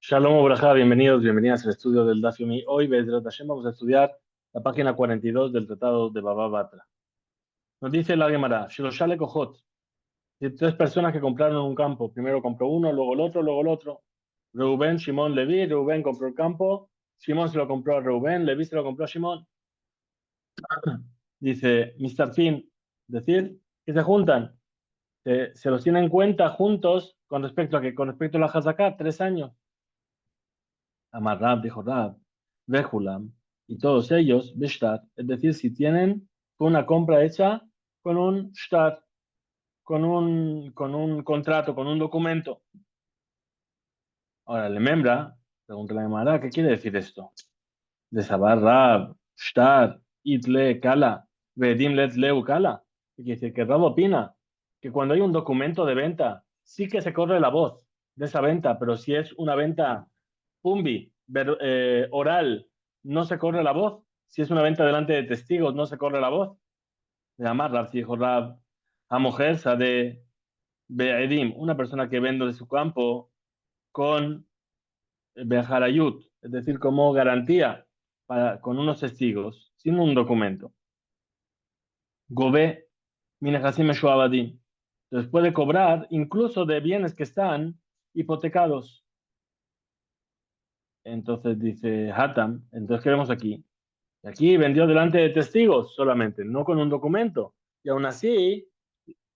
Shalom Obraja, bienvenidos, bienvenidas al estudio del Daf Yomi. Hoy, Bezrat Hashem, vamos a estudiar la página 42 del Tratado de Baba Batra. Nos dice la Gemara, Shiloshale Kohot, tres personas que compraron un campo. Primero compró uno, luego el otro, luego el otro. Reubén, Shimón, Leví. Reubén compró el campo. Shimón se lo compró a Reubén. Leví se lo compró a Shimón. Dice Mr. Finn, decir que se juntan. Se los tienen en cuenta juntos con respecto a que, con respecto a la Hazaká, 3 años. Amar Rab, dijo Rab, Bejulam, y todos ellos, Bishtat, es decir, si tienen una compra hecha con un shtar, con un contrato, con un documento. Ahora, le membra, pregunta la Gemara, ¿qué quiere decir esto? De Sabar Rab, shtar, itle, kala, vedim let leu kala. Quiere decir que Rab opina que cuando hay un documento de venta, sí que se corre la voz de esa venta, pero si es una venta Pumbi, oral, no se corre la voz. Si es una venta delante de testigos, no se corre la voz. Además, Rab, si dijo Rab, a mujer, de Be'edim, una persona que vende de su campo con Bejarayut, es decir, como garantía con unos testigos, sin un documento. Gobe, Minehasim Shuabadim. Entonces puede cobrar incluso de bienes que están hipotecados. Entonces dice Hatam, entonces ¿qué vemos aquí? Aquí vendió delante de testigos solamente, no con un documento. Y aún así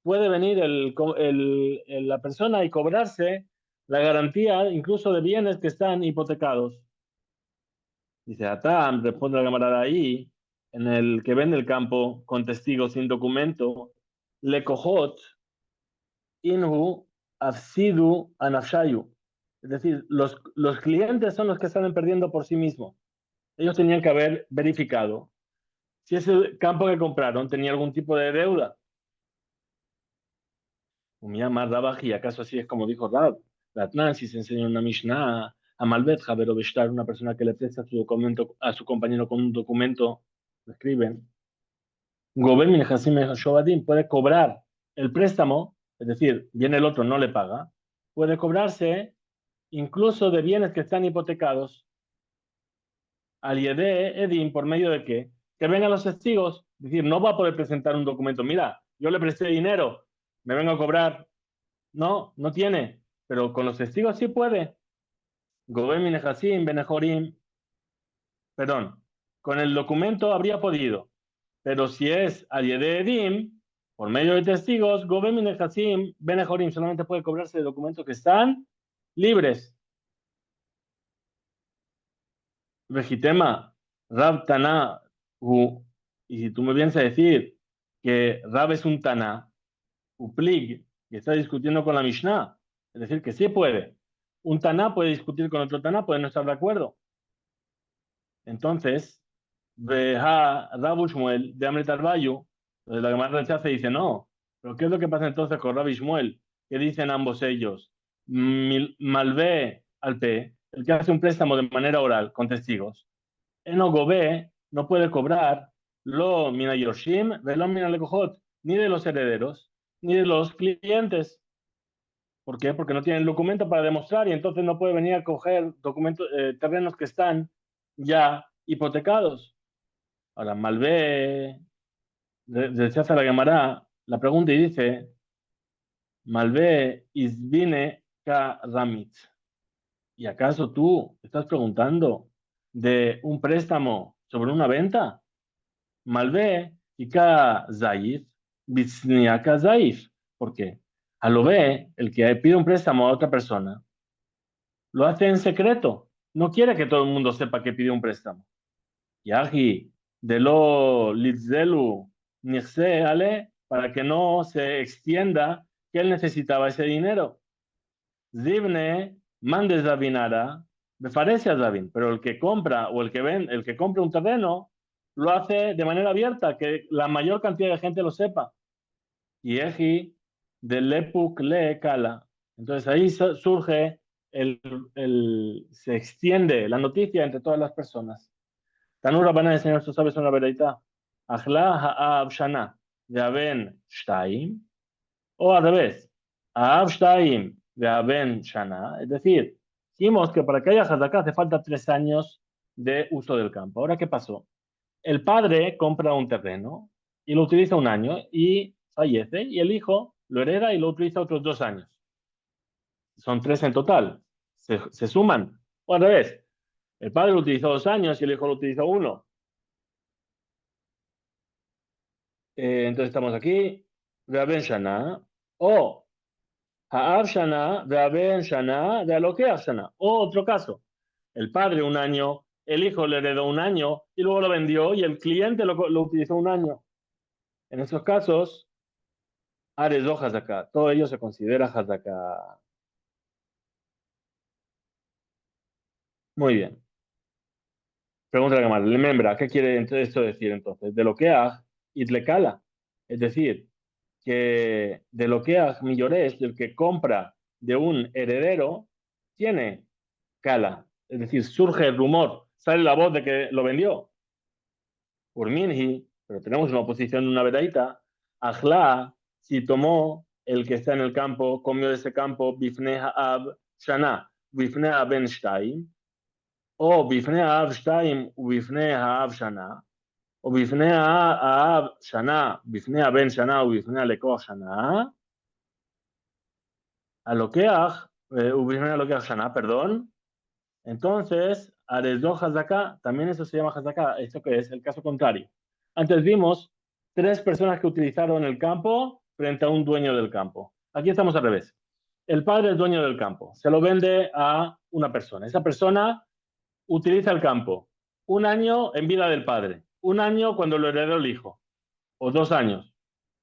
puede venir la persona y cobrarse la garantía incluso de bienes que están hipotecados. Dice Atam, responde la camarada ahí, en el que vende el campo con testigos sin documento, le cojot inhu afsidu anafshayu. Es decir, los clientes son los que están perdiendo por sí mismos. Ellos tenían que haber verificado si ese campo que compraron tenía algún tipo de deuda. Más Rabaji, ¿acaso así es como dijo Rab? Ratnan, si se enseña una Mishnah, a Malvet, Javero Beshtar, una persona que le presta su documento a su compañero con un documento, lo escriben. Gobem Hasim Shobadim puede cobrar el préstamo, es decir, viene el otro, no le paga, puede cobrarse incluso de bienes que están hipotecados. Al Yede Edim, ¿por medio de qué? Que vengan los testigos, es decir, no va a poder presentar un documento. Mira, yo le presté dinero, me vengo a cobrar. No, no tiene, pero con los testigos sí puede. Gobem Minehasim, Benejorim, perdón, con el documento habría podido, pero si es al Yede Edim, por medio de testigos, Gobem Minehasim, Benejorim solamente puede cobrarse de documentos que están libres. Vejitema, Rab Taná, y si tú me vienes a decir que Rab es un Taná, Uplig, que está discutiendo con la Mishnah, es decir, que sí puede. Un Taná puede discutir con otro Taná, puede no estar de acuerdo. Entonces, Veja Rabu Shmuel de Amrit Arbayu, entonces la Gemara rechaza y dice, no, pero ¿qué es lo que pasa entonces con Rabbi Shmuel? ¿Qué dicen ambos ellos? Malvé al P, el que hace un préstamo de manera oral con testigos, Eno Gobé no puede cobrar lo mina Yoshim, velo mina Lekojot, ni de los herederos, ni de los clientes. ¿Por qué? Porque no tienen documento para demostrar y entonces no puede venir a coger documentos, terrenos que están ya hipotecados. Ahora, Malvé rechaza la Gemara la pregunta y dice, Malvé isvine ka ramit. ¿Y acaso tú estás preguntando de un préstamo sobre una venta? Malvé y ka zaif, biznia ka zaif. ¿Por qué? A lo ve, el que pide un préstamo a otra persona, lo hace en secreto. No quiere que todo el mundo sepa que pide un préstamo. Yahi, de lo litzelu nirse ale, para que no se extienda que él necesitaba ese dinero. Zibne mande Zabinara, me parece a Zabin, pero el que compra o el que compra un terreno, lo hace de manera abierta, que la mayor cantidad de gente lo sepa. Y Eji de Lepuk le Kala. Entonces ahí surge, se extiende la noticia entre todas las personas. Tanura van a enseñar, tú sabes una verdad. Ajla ha'av shana, ve'aven shtaim, o al revés, ha'av shtaim, ve'aven shana, es decir, Dijimos que para que haya Hazaká hace falta 3 años de uso del campo. Ahora, ¿qué pasó? El padre compra un terreno y lo utiliza un año y fallece, y el hijo lo hereda y lo utiliza otros 2 años. Son 3 en total. Se suman. O al revés. El padre lo utilizó 2 años y el hijo lo utilizó uno. Entonces estamos aquí. Reaben Shana. O Ha'av Shana, Reaben Shana, Realokeach Shana. O otro caso. El padre un año, el hijo le heredó un año y luego lo vendió y el cliente lo utilizó un año. En esos casos, Ares o Hazaká. Todo ello se considera Hazaká. Muy bien. Pregunta la Gemara. Membra, ¿qué quiere esto decir entonces? De lo que haz, Itlecala. Es decir, que de lo que haz Millores, del que compra de un heredero, tiene cala. Es decir, surge el rumor, sale la voz de que lo vendió. Urminhi, pero tenemos una oposición, una vedaita. Ajla, si tomó el que está en el campo, comió de ese campo, Bifneha Ab Shana, Bifneha Ben Shtaim, או בפני האב שתיים ובפני האב שנה, או בפני האב שנה, בפני הבן שנה ובפני הלקוח שנה, הלוקח, ובפני הלוקח שנה, perdón, entonces, Aresdo Hazaká, también eso se llama Hazaká, esto que es el caso contrario. Antes vimos 3 personas que utilizaron el campo frente a un dueño del campo. Aquí estamos al revés. El padre es dueño del campo, se lo vende a una persona. Esa persona utiliza el campo un año en vida del padre, un año cuando lo heredó el hijo, o 2 años.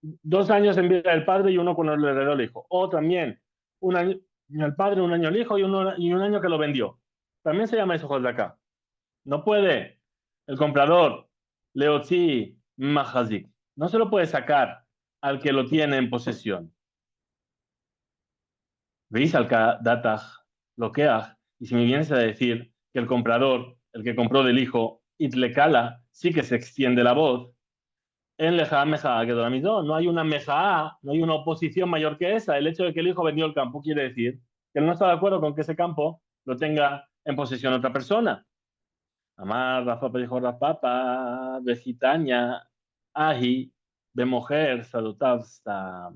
2 años en vida del padre y uno cuando lo heredó el hijo. O también un año el padre, un año el hijo y un año que lo vendió. También se llama eso de acá. No puede el comprador leotzi mahazik. No se lo puede sacar al que lo tiene en posesión. ¿Veis al dataj lokeaj? Y si me vienes a decir que el comprador, el que compró del hijo, itlekala, sí que se extiende la voz, en leja meja que no hay una meja, no hay una oposición mayor que esa. El hecho de que el hijo vendió el campo quiere decir que él no está de acuerdo con que ese campo lo tenga en posesión otra persona. Amar Rafa dijo Rafapa, de gitaña, ahi, de mujer, salutavsta.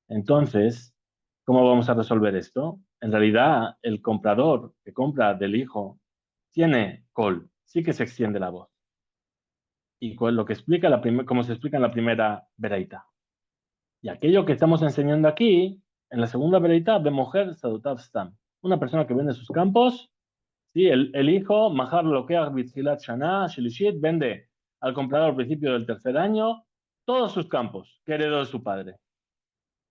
Entonces, ¿cómo vamos a resolver esto? En realidad, el comprador que compra del hijo tiene col, sí que se extiende la voz. Y con lo que explica como se explica en la primera veraita. Y aquello que estamos enseñando aquí, en la segunda veraita, de mujer sadutav stam. Una persona que vende sus campos, sí, el hijo, mahar lokeach bitzilat shana, shelishit, vende al comprador al principio del tercer año todos sus campos que heredó de su padre.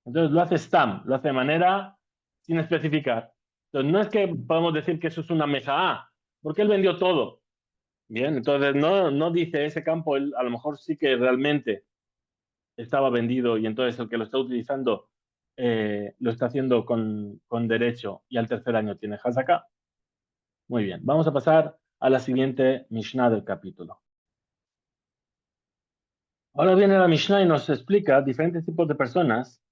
Entonces lo hace stam, lo hace de manera sin especificar. Entonces no es que podemos decir que eso es una meja, porque él vendió todo. Bien, entonces no dice ese campo, él a lo mejor sí que realmente estaba vendido y entonces el que lo está utilizando lo está haciendo con derecho y al tercer año tiene Hazaká. Muy bien, vamos a pasar a la siguiente Mishnah del capítulo. Ahora viene la Mishnah y nos explica diferentes tipos de personas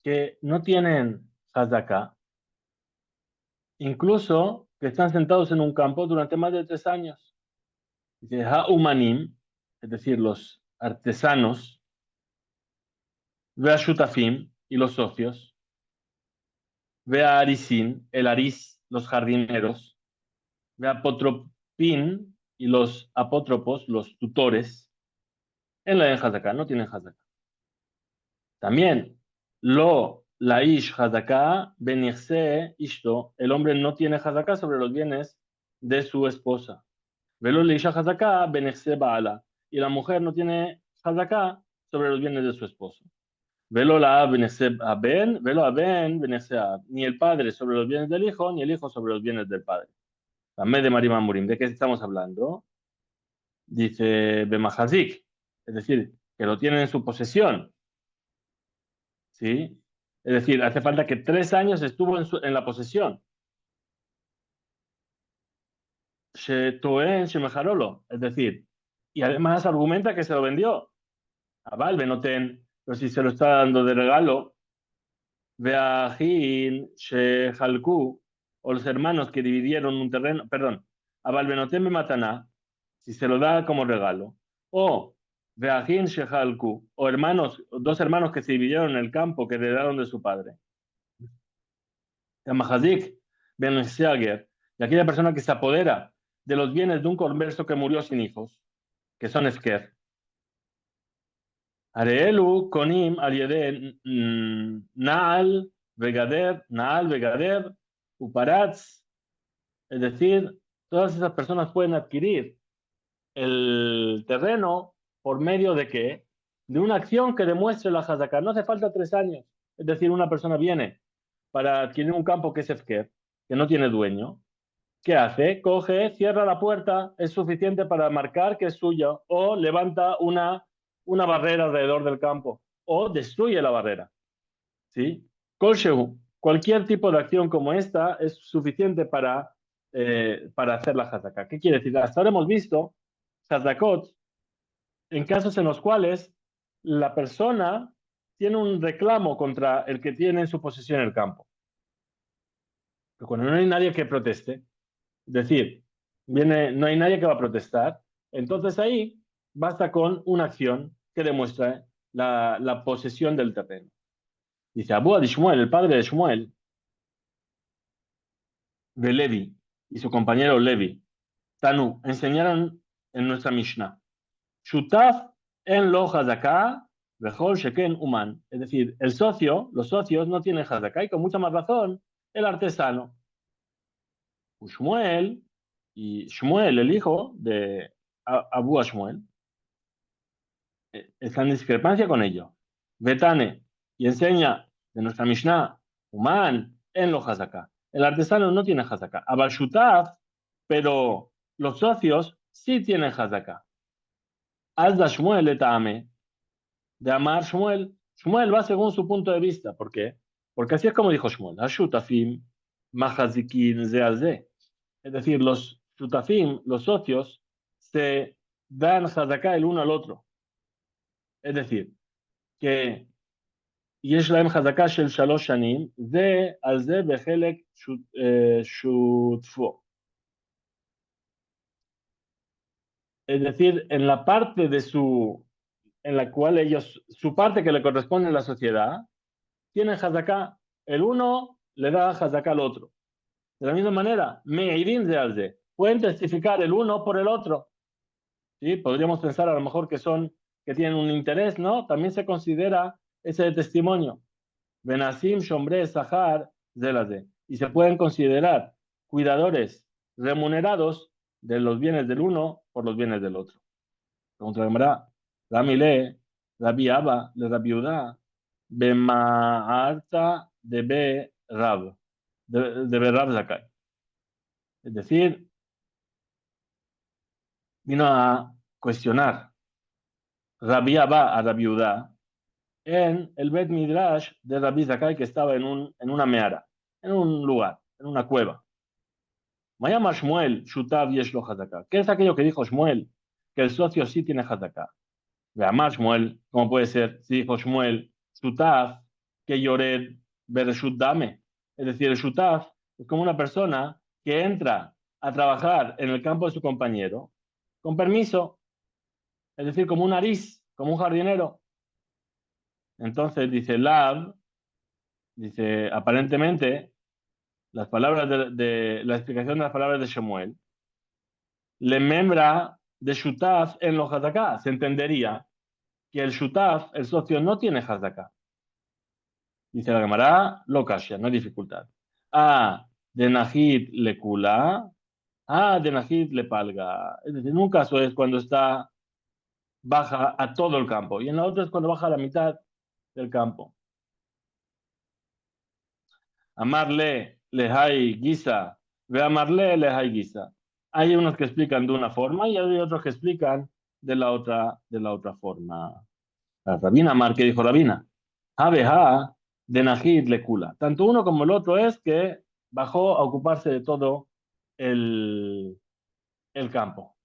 que no tienen Hazaká, incluso que están sentados en un campo durante más de 3 años. Dice Ha'umanim, es decir, los artesanos, Veashutafim y los socios, Ve'arisin, el aris, los jardineros, Ve'apotropin y los apótropos, los tutores, en la Hazaká, no tienen Hazaká. También, la ish Hazaká, benirse ishto, el hombre no tiene Hazaká sobre los bienes de su esposa. Velo le isha Hazaká, benirse baala, y la mujer no tiene Hazaká sobre los bienes de su esposo. Velo la benirse aben, velo aben, benirse ab, ni el padre sobre los bienes del hijo, ni el hijo sobre los bienes del padre. También de Marim Amurim, ¿de qué estamos hablando? Dice Bemahazik, es decir, que lo tienen en su posesión. ¿Sí? Es decir, hace falta que 3 años estuvo en la posesión. Shetoen Shemejarolo, es decir, y además argumenta que se lo vendió a Val Benoten, pero si se lo está dando de regalo, Veajin Shehalku, o los hermanos que dividieron un terreno, perdón, a Balbenotem Mataná, si se lo da como regalo, o Veajin Shehalku, o hermanos, dos hermanos que se dividieron en el campo que heredaron de su padre. Mahazik Ben Seager, y aquella persona que se apodera de los bienes de un converso que murió sin hijos, que son Esker. Areelu Konim Aliede Naal Vegader, Uparatz, es decir, todas esas personas pueden adquirir el terreno por medio de qué? De una acción que demuestre la Hazaká. No hace falta 3 años. Es decir, una persona viene para adquirir un campo que es Efker, que no tiene dueño. ¿Qué hace? Coge, cierra la puerta, es suficiente para marcar que es suya, o levanta una barrera alrededor del campo, o destruye la barrera. ¿Sí? Kolshehu, cualquier tipo de acción como esta es suficiente para hacer la Hazaká. ¿Qué quiere decir? Hasta ahora hemos visto Hazakot en casos en los cuales la persona tiene un reclamo contra el que tiene en su posesión el campo. Pero cuando no hay nadie que proteste, es decir, no hay nadie que va a protestar, entonces ahí basta con una acción que demuestra la posesión del terreno. Dice Abu de Shmuel, el padre de Shmuel, de Levi, y su compañero Levi, Tanu, enseñaron en nuestra Mishnah. Shutaf en lo Hazaká, Bejol Sheken Uman. Es decir, el socio, los socios no tienen Hazaká y con mucha más razón el artesano. Shmuel, y Shmuel, el hijo de Abu Shmuel, está en discrepancia con ello. Betane, y enseña de nuestra Mishnah, Uman en lo Hazaká. El artesano no tiene Hazaká. Abal Shutaf, pero los socios sí tienen Hazaká. Alda Shmuel etame, de amar Shmuel. Shmuel va según su punto de vista. ¿Por qué? Porque así es como dijo Shmuel. Hashutafim mahazikin zeaze. Es decir, los shutafim, los socios, se dan hazaká el uno al otro. Es decir, que יש להם חזקה של 3 שנים, זה על זה בחלק שותפו. Es decir, en la parte en la cual ellos, su parte que le corresponde a la sociedad, tienen hazaká. El uno le da hazaká al otro. De la misma manera, me'irin de alze. Pueden testificar el uno por el otro. ¿Sí? Podríamos pensar a lo mejor que tienen un interés, ¿no? También se considera ese testimonio. Benasim, Shombre, Sahar, Zelaze. Y se pueden considerar cuidadores remunerados de los bienes del uno por los bienes del otro. Pregunta la Gemara, Ramile, Rabbi Abba, le Rabbi Udá, Bema'arta de Be Rab, de Be Rab Zakai. Es decir, vino a cuestionar Rabbi Abba a Rabbi Udá en el Bet Midrash de Rabbi Zakai que estaba en una meara, en un lugar, en una cueva. Mayama Shmuel, Shutav Yeshlo Hazaká. ¿Qué es aquello que dijo Shmuel? Que el socio sí tiene Hazaká. Veamos Shmuel, ¿cómo puede ser? Si dijo Shmuel, Shutav, que Yored Bereshut Dame. Es decir, el Shutav es como una persona que entra a trabajar en el campo de su compañero con permiso, es decir, como un aris, como un jardinero. Entonces dice Lab, dice aparentemente las palabras de la explicación de las palabras de Shemuel, le membra de Shutaf en los Hazaká. Se entendería que el Shutaf, el socio, no tiene Hazaká. Dice la Gemara, lo kasha, no hay dificultad. De Nahid le kula, de Nahid le palga. Es decir, en un caso es cuando baja a todo el campo y en la otra es cuando baja a la mitad del campo. Amarle lehai guisa, ve amarle lehai guisa. Hay unos que explican de una forma y hay otros que explican de la otra forma. La Rabina Amar, que dijo Rabina, Abeja de Najid le cula. Tanto uno como el otro es que bajó a ocuparse de todo el campo.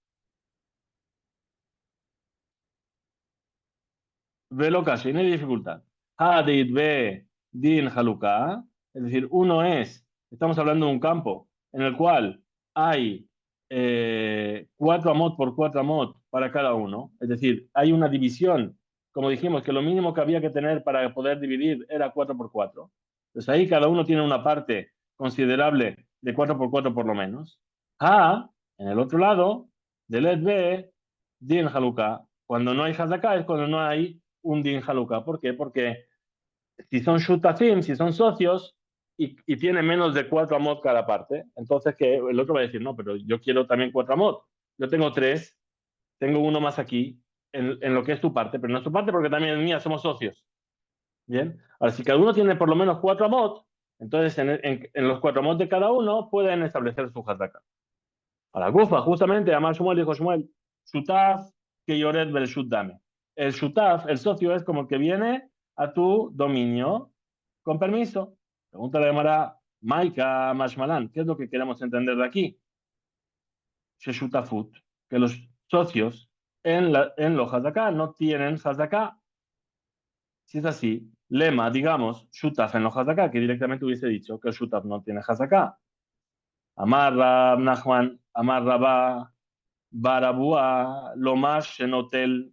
Velo casi, no hay dificultad. Hadid ve din haluka, es decir, uno es estamos hablando de un campo en el cual hay 4 amot por 4 amot para cada uno. Es decir, hay una división, como dijimos, que lo mínimo que había que tener para poder dividir era 4 por 4. Pues ahí cada uno tiene una parte considerable de 4 por 4 por lo menos. A, en el otro lado, del Led B, Din Haluka. Cuando no hay Hazaká es cuando no hay un Din Haluka. ¿Por qué? Porque si son shutafim, si son socios y tiene menos de 4 amot cada parte, entonces que el otro va a decir, no, pero yo quiero también 4 amot. Yo tengo 3, tengo uno más aquí en lo que es tu parte, pero no es tu parte porque también es mía, somos socios. Bien, ahora si cada uno tiene por lo menos 4 amot, entonces en los 4 amot de cada uno pueden establecer su hataka. Ahora, Gufa, justamente, Amar Shmuel dijo Shmuel, Shutaf que Yored Bel Dame. El Shutaf, el socio, es como el que viene a tu dominio con permiso. Pregunta la Gemara, Maika Mashmalan, ¿qué es lo que queremos entender de aquí? Shutafut, que los socios en los Hazaká no tienen Hazaká. Si es así, lema, digamos, Shutaf en los Hazaká, que directamente hubiese dicho que el Shutaf no tiene Hazaká. Amar Rab Nachman, Amar Rabá, Barabúa, Lomash en hotel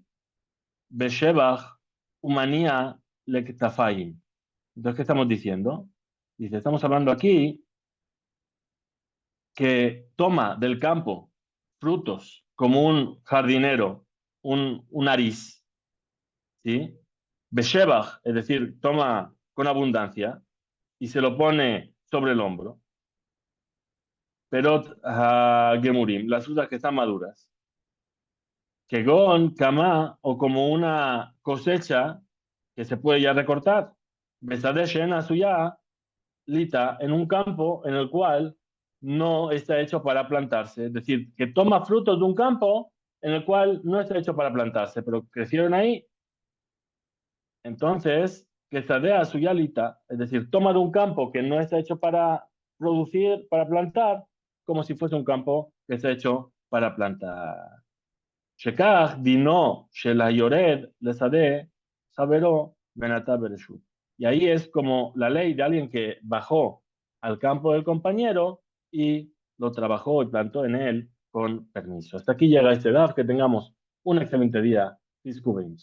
Beshebach, Humanía Lektafayim. Entonces, ¿qué estamos diciendo? Dice, estamos hablando aquí que toma del campo frutos como un jardinero, un nariz, ¿sí? Beshebach, es decir, toma con abundancia y se lo pone sobre el hombro. Perot Gemurim, las frutas que están maduras. Kegon, Kama, o como una cosecha que se puede ya recortar. Besadeshen suya lita en un campo en el cual no está hecho para plantarse. Es decir, que toma frutos de un campo en el cual no está hecho para plantarse, pero crecieron ahí. Entonces, que sadea suya lita, es decir, toma de un campo que no está hecho para producir, para plantar, como si fuese un campo que está hecho para plantar. שכך דינו של היורד לשדה חברו ונטע ברשות. Y ahí es como la ley de alguien que bajó al campo del compañero y lo trabajó y plantó en él con permiso. Hasta aquí llega este DAF, que tengamos un excelente día. Disculpen.